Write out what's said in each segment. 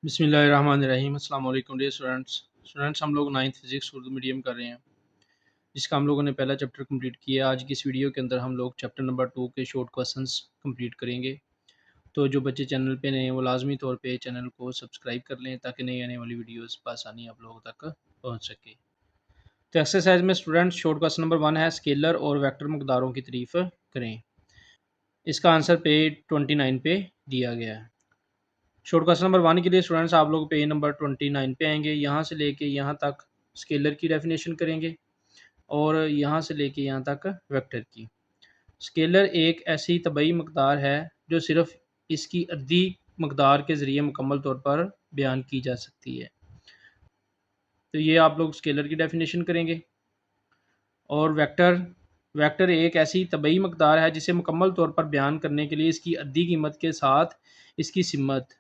बिस्मिल्लाहिर्रहमानिर्रहीम। अस्सलाम वालेकुम डियर स्टूडेंट्स हम लोग 9th फिज़िक्स उर्दू मीडियम कर रहे हैं, जिसका हम लोगों ने पहला चैप्टर कंप्लीट किया। आज की इस वीडियो के अंदर हम लोग चैप्टर नंबर 2 के शॉर्ट क्वेश्चंस कंप्लीट करेंगे। तो जो बच्चे चैनल पे नए हैं वो लाजमी तौर पे चैनल को सब्सक्राइब कर लें ताकि नई आने वाली वीडियोस आसानी आप लोगों तक पहुँच सके। तो एक्सरसाइज में स्टूडेंट्स शॉर्ट क्वेश्चन नंबर 1 है, स्केलर और वेक्टर मकदारों की तारीफ करें। इसका आंसर पेज 29 पे दिया गया है। शॉर्ट क्वेश्चन नंबर 1 के लिए स्टूडेंट्स आप लोग पेज नंबर 29 पे आएंगे। यहाँ से लेके यहाँ तक स्केलर की डेफिनेशन करेंगे और यहाँ से लेके यहाँ तक वेक्टर की। स्केलर एक ऐसी तबई मकदार है जो सिर्फ इसकी अद्दी मकदार के ज़रिए मुकम्मल तौर पर बयान की जा सकती है। तो ये आप लोग स्केलर की डेफिनेशन करेंगे। और वेक्टर एक ऐसी तबई मकदार है जिसे मुकम्मल तौर पर बयान करने के लिए इसकी अद्दी कीमत के साथ इसकी सिमत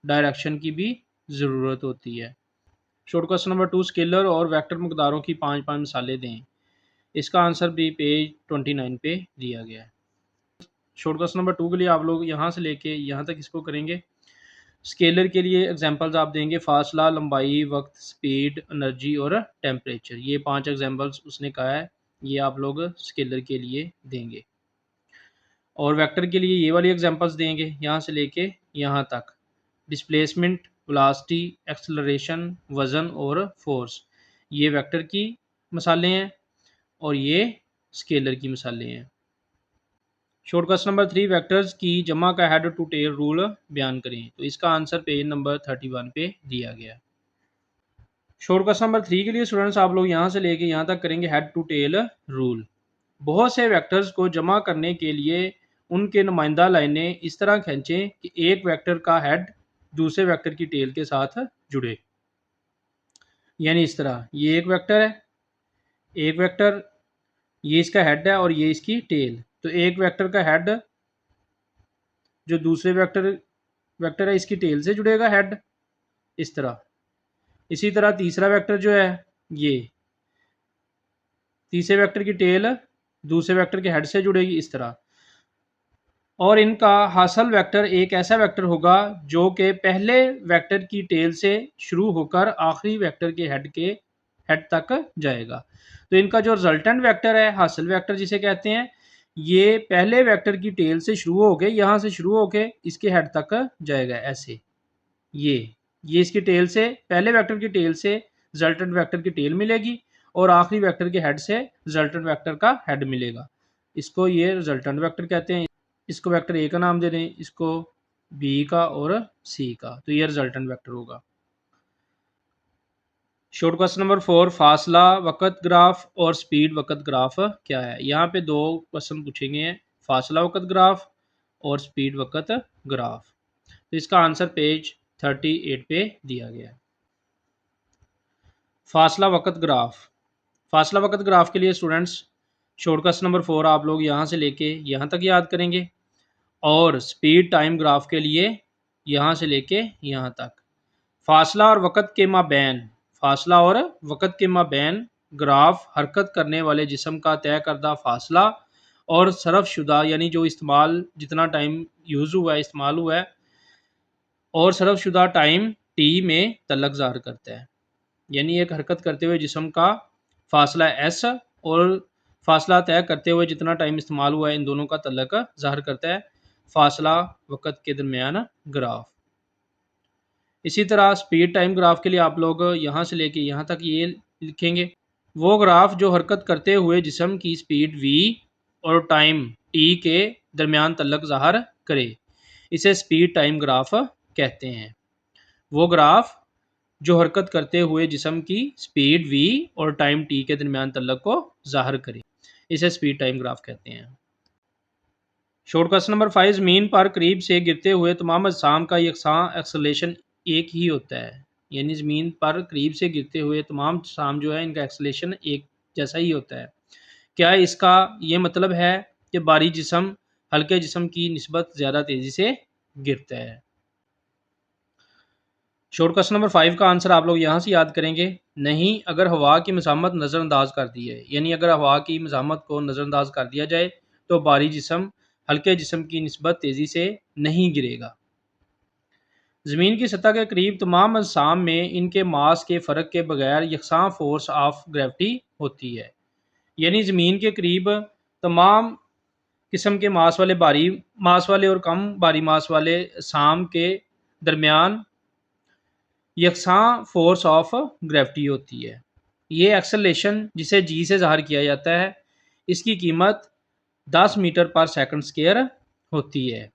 डायरेक्शन की भी ज़रूरत होती है। शॉर्ट क्वेश्चन नंबर 2, स्केलर और वेक्टर मकदारों की 5 मिसालें दें। इसका आंसर भी पेज 29 पे दिया गया है। शॉर्ट क्वेश्चन नंबर 2 के लिए आप लोग यहाँ से लेके यहाँ तक इसको करेंगे। स्केलर के लिए एग्जांपल्स आप देंगे, फासला, लंबाई, वक्त, स्पीड, एनर्जी और टेम्परेचर। ये 5 एग्जांपल्स उसने कहा है, ये आप लोग स्केलर के लिए देंगे। और वेक्टर के लिए ये वाली एग्जांपल्स देंगे यहाँ से लेके यहाँ तक, डिस्प्लेसमेंट, वेलोसिटी, एक्सेलरेशन, वज़न और फोर्स। ये वेक्टर की मिसालें हैं और ये स्केलर की मिसालें हैं। शॉर्ट क्वेश्चन नंबर 3, वेक्टर्स की जमा का हेड टू टेल रूल बयान करें। तो इसका आंसर पेज नंबर 31 पे दिया गया। शॉर्ट क्वेश्चन नंबर 3 के लिए स्टूडेंट्स आप लोग यहाँ से लेके यहाँ तक करेंगे हेड टू टेल रूल। बहुत से वेक्टर्स को जमा करने के लिए उनके नुमाइंदा लाइनें इस तरह खींचें कि एक वेक्टर का हेड दूसरे वेक्टर की टेल के साथ जुड़े। यानी इस तरह, ये एक वेक्टर है, एक वेक्टर ये इसका हेड है और ये इसकी टेल। तो एक वेक्टर का हेड जो दूसरे वेक्टर है इसकी टेल से जुड़ेगा हेड इस तरह। इसी तरह तीसरा वेक्टर जो है, ये तीसरे वेक्टर की टेल दूसरे वेक्टर के हेड से जुड़ेगी इस तरह। और इनका हासिल वेक्टर एक ऐसा वेक्टर होगा जो कि पहले वेक्टर की टेल से शुरू होकर आखिरी वेक्टर के हेड तक जाएगा। तो इनका जो रिजल्टेंट वेक्टर है, हासिल वेक्टर जिसे कहते हैं, ये पहले वेक्टर की टेल से शुरू होके यहाँ से शुरू होके इसके हेड तक जाएगा ऐसे। ये इसकी टेल से, पहले वेक्टर की टेल से रिजल्टेंट वेक्टर की टेल मिलेगी और आखिरी वेक्टर के हेड से रिजल्टेंट वेक्टर का हेड मिलेगा। इसको ये रिजल्टेंट वेक्टर कहते हैं। इसको वेक्टर ए का नाम दे दें, इसको बी का और सी का। तो ये रिजल्टेंट वेक्टर होगा। शॉर्ट क्वेश्चन नंबर 4, फासला वक़्त ग्राफ और स्पीड वक़्त ग्राफ क्या है। यहाँ पे 2 क्वेश्चन पूछे गए हैं, फासला वक़्त ग्राफ और स्पीड वक़्त ग्राफ। तो इसका आंसर पेज 38 पे दिया गया है। फासला वक़्त ग्राफ। फासला वक़्त ग्राफ के लिए स्टूडेंट्स शॉर्ट क्वेश्चन नंबर 4 आप लोग यहाँ से लेके यहाँ तक याद करेंगे और स्पीड टाइम ग्राफ के लिए यहाँ से लेके यहाँ तक। फासला और वक़्त के माबैन, फासला और वक़्त के माबैन ग्राफ हरकत करने वाले जिस्म का तय करदा फासला और सरफशुदा यानी जो इस्तेमाल जितना टाइम यूज़ हुआ है, इस्तेमाल हुआ है, और सरफशुदा टाइम टी में तल्लक ज़ाहिर करता है। यानी एक हरकत करते हुए जिस्म का फासला एस और फासला तय करते हुए जितना टाइम इस्तेमाल हुआ है, इन दोनों का तल्लक ज़ाहिर करता है फासला वक़्त के दरमियान ग्राफ। इसी तरह स्पीड टाइम ग्राफ के लिए आप लोग यहाँ से लेके यहाँ तक ये लिखेंगे, वो ग्राफ जो हरकत करते हुए जिस्म की स्पीड v और टाइम t के दरमियान तल्लक ज़ाहिर करे, इसे स्पीड टाइम ग्राफ कहते हैं। वो ग्राफ जो हरकत करते हुए जिस्म की स्पीड v और टाइम t के दरमियान तल्लक को ज़ाहिर करे, इसे स्पीड टाइम ग्राफ कहते हैं। शॉर्ट क्वेश्चन नंबर 5, ज़मीन पर करीब से गिरते हुए तमाम अजसाम का यकसां एक्सेलरेशन एक ही होता है। यानी ज़मीन पर करीब से गिरते हुए तमाम अजसाम जो है इनका एक्सेलरेशन एक जैसा ही होता है। क्या इसका ये मतलब है कि भारी जिस्म हल्के जिस्म की निस्बत ज़्यादा तेज़ी से गिरता है। शॉर्ट क्वेश्चन नंबर 5 का आंसर आप लोग यहाँ से याद करेंगे, नहीं अगर हवा की मज़ाहमत नज़रअंदाज कर दी है। यानी अगर हवा की मज़ाहमत को नज़रअंदाज कर दिया जाए तो भारी जिस्म हल्के जिस्म की निस्बत तेज़ी से नहीं गिरेगा। ज़मीन की सतह के करीब तमाम अजसाम में इनके मास के फ़र्क के बगैर यकसां फोर्स ऑफ ग्रेविटी होती है। यानी ज़मीन के करीब तमाम किस्म के मास वाले और कम भारी मास वाले अजसाम के दरमियान यकसां फोर्स ऑफ ग्रेविटी होती है। ये एक्सेलरेशन जिसे जी से ज़ाहिर किया जाता है, इसकी कीमत 10 मीटर पर सेकंड स्क्वायर होती है।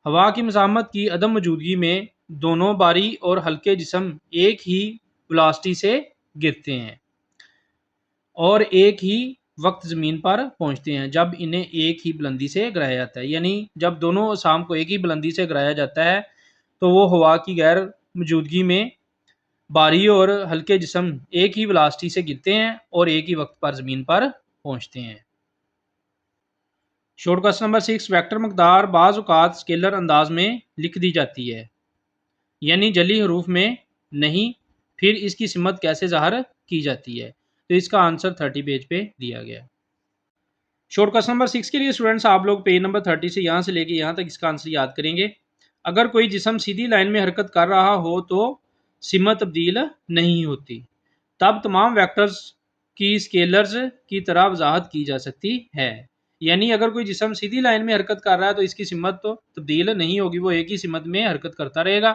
हवा की मज़ाहमत की अदम मौजूदगी में दोनों भारी और हल्के जिस्म एक ही वेलोसिटी से गिरते हैं और एक ही वक्त ज़मीन पर पहुंचते हैं जब इन्हें एक ही बुलंदी से गिराया जाता है। यानी जब दोनों असाम को एक ही बुलंदी से गिराया जाता है तो वो हवा की गैर मौजूदगी में भारी और हल्के जिस्म एक ही वेलोसिटी से गिरते हैं और एक ही वक्त पर ज़मीन पर पहुंचते हैं। शॉर्ट क्वेश्चन नंबर 6, वेक्टर मकदार बाज़ औक़ात स्केलर अंदाज में लिख दी जाती है, यानी जली हरूफ में नहीं, फिर इसकी सिमत कैसे ज़ाहिर की जाती है? तो इसका आंसर 30 पेज पे दिया गया। शॉर्ट क्वेश्चन नंबर 6 के लिए स्टूडेंट्स आप लोग पेज नंबर 30 से यहाँ से लेके यहाँ तक इसका आंसर याद करेंगे। अगर कोई जिस्म सीधी लाइन में हरकत कर रहा हो तो सिमत तब्दील नहीं होती, तब तमाम वेक्टर्स की स्केलर्स की तरह वजाहत की जा सकती है। यानी अगर कोई जिस्म सीधी लाइन में हरकत कर रहा है तो इसकी सिमत तो तब्दील नहीं होगी, वो एक ही सिमत में हरकत करता रहेगा।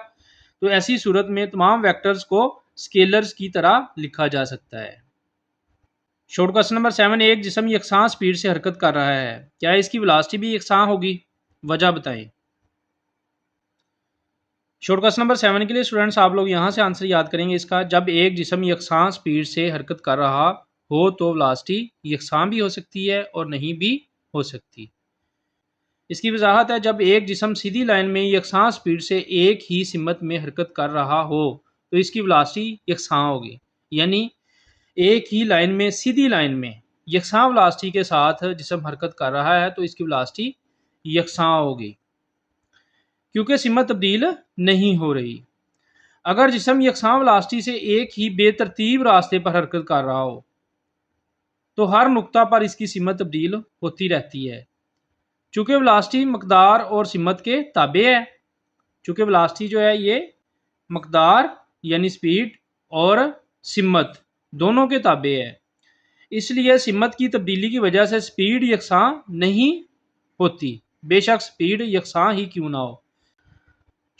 तो ऐसी सूरत में तमाम वेक्टर्स को स्केलर्स की तरह लिखा जा सकता है। शॉर्ट क्वेश्चन नंबर 7, एक जिस्म यकसां स्पीड से हरकत कर रहा है, क्या इसकी वेलोसिटी भी यकसां होगी? वजह बताएं। शॉर्ट क्वेश्चन नंबर 7 के लिए स्टूडेंट्स आप लोग यहाँ से आंसर याद करेंगे इसका। जब एक जिस्म यकसां स्पीड से हरकत कर रहा हो तो वेलोसिटी यकसां भी हो सकती है और नहीं भी हो सकती। इसकी वजाहत है, जब एक जिस्म सीधी लाइन में यकसां स्पीड से एक ही सिमत में हरकत कर रहा हो तो इसकी वेलोसिटी यकसां होगी। यानी एक ही लाइन में सीधी लाइन में यकसां वेलोसिटी के साथ जिस्म हरकत कर रहा है तो इसकी वेलोसिटी यकसां होगी, क्योंकि सिमत तब्दील नहीं हो रही। अगर जिस्म यकसां वेलोसिटी से एक ही बेतरतीब रास्ते पर हरकत कर रहा हो तो हर नुक्ता पर इसकी सिमत तब्दील होती रहती है। चूँकि वेलोसिटी मकदार और सिमत के ताबे है, चूँकि वेलोसिटी जो है ये मकदार यानी स्पीड और सिमत दोनों के ताबे है, इसलिए सिमत की तब्दीली की वजह से स्पीड यकसां नहीं होती, बेशक स्पीड यकसां ही क्यों ना हो।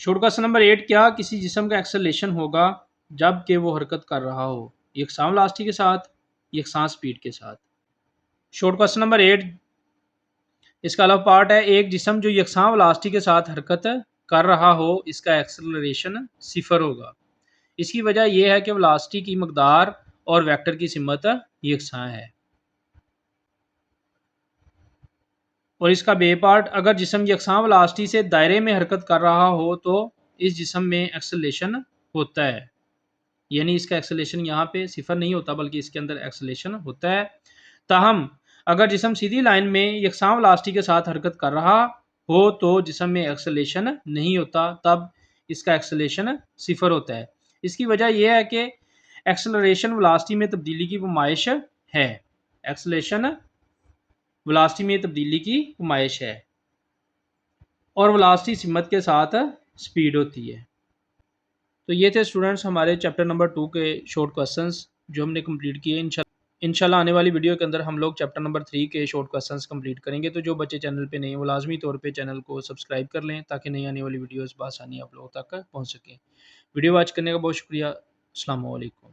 शॉर्ट क्वेश्चन नंबर 8, क्या किसी जिस्म का एक्सेलरेशन होगा जबकि वो हरकत कर रहा हो यकसां वेलोसिटी के साथ, यकसां स्पीड के साथ? शॉर्ट क्वेश्चन नंबर 8 इसका अगला पार्ट है, एक जिस्म जो यकसां वेलोसिटी के साथ हरकत कर रहा हो इसका एक्सेलरेशन 0 होगा। इसकी वजह यह है कि वेलोसिटी की मकदार और वेक्टर की सिमत यकसां है। और इसका बे पार्ट, अगर जिस्म यकसां वेलोसिटी से दायरे में हरकत कर रहा हो तो इस जिस्म में एक्सेलरेशन होता है, यानी इसका एक्सेलरेशन यहाँ पे 0 नहीं होता बल्कि इसके अंदर एक्सेलरेशन होता है। ताहम अगर जिस्म सीधी लाइन में यकसां वेलोसिटी के साथ हरकत कर रहा हो तो जिस्म में एक्सेलरेशन नहीं होता, तब इसका एक्सेलरेशन 0 होता है। इसकी वजह यह है कि एक्सेलरेशन वेलोसिटी में तब्दीली की नुमाइश है, एक्सेलरेशन वेलोसिटी में तब्दीली की नुमाइश है और वेलोसिटी सिमत के साथ स्पीड होती है। तो ये थे स्टूडेंट्स हमारे चैप्टर नंबर 2 के शॉर्ट क्वेश्चंस जो हमने कंप्लीट किए। इंशाल्लाह आने वाली वीडियो के अंदर हम लोग चैप्टर नंबर 3 के शॉर्ट क्वेश्चंस कंप्लीट करेंगे। तो जो बच्चे चैनल पे नहीं हैं वो लाजमी तौर पे चैनल को सब्सक्राइब कर लें ताकि नई आने वाली वीडियोस बआसानी आप लोगों तक पहुँच सकें। वीडियो वॉच करने का बहुत शुक्रिया। अस्सलाम वालेकुम।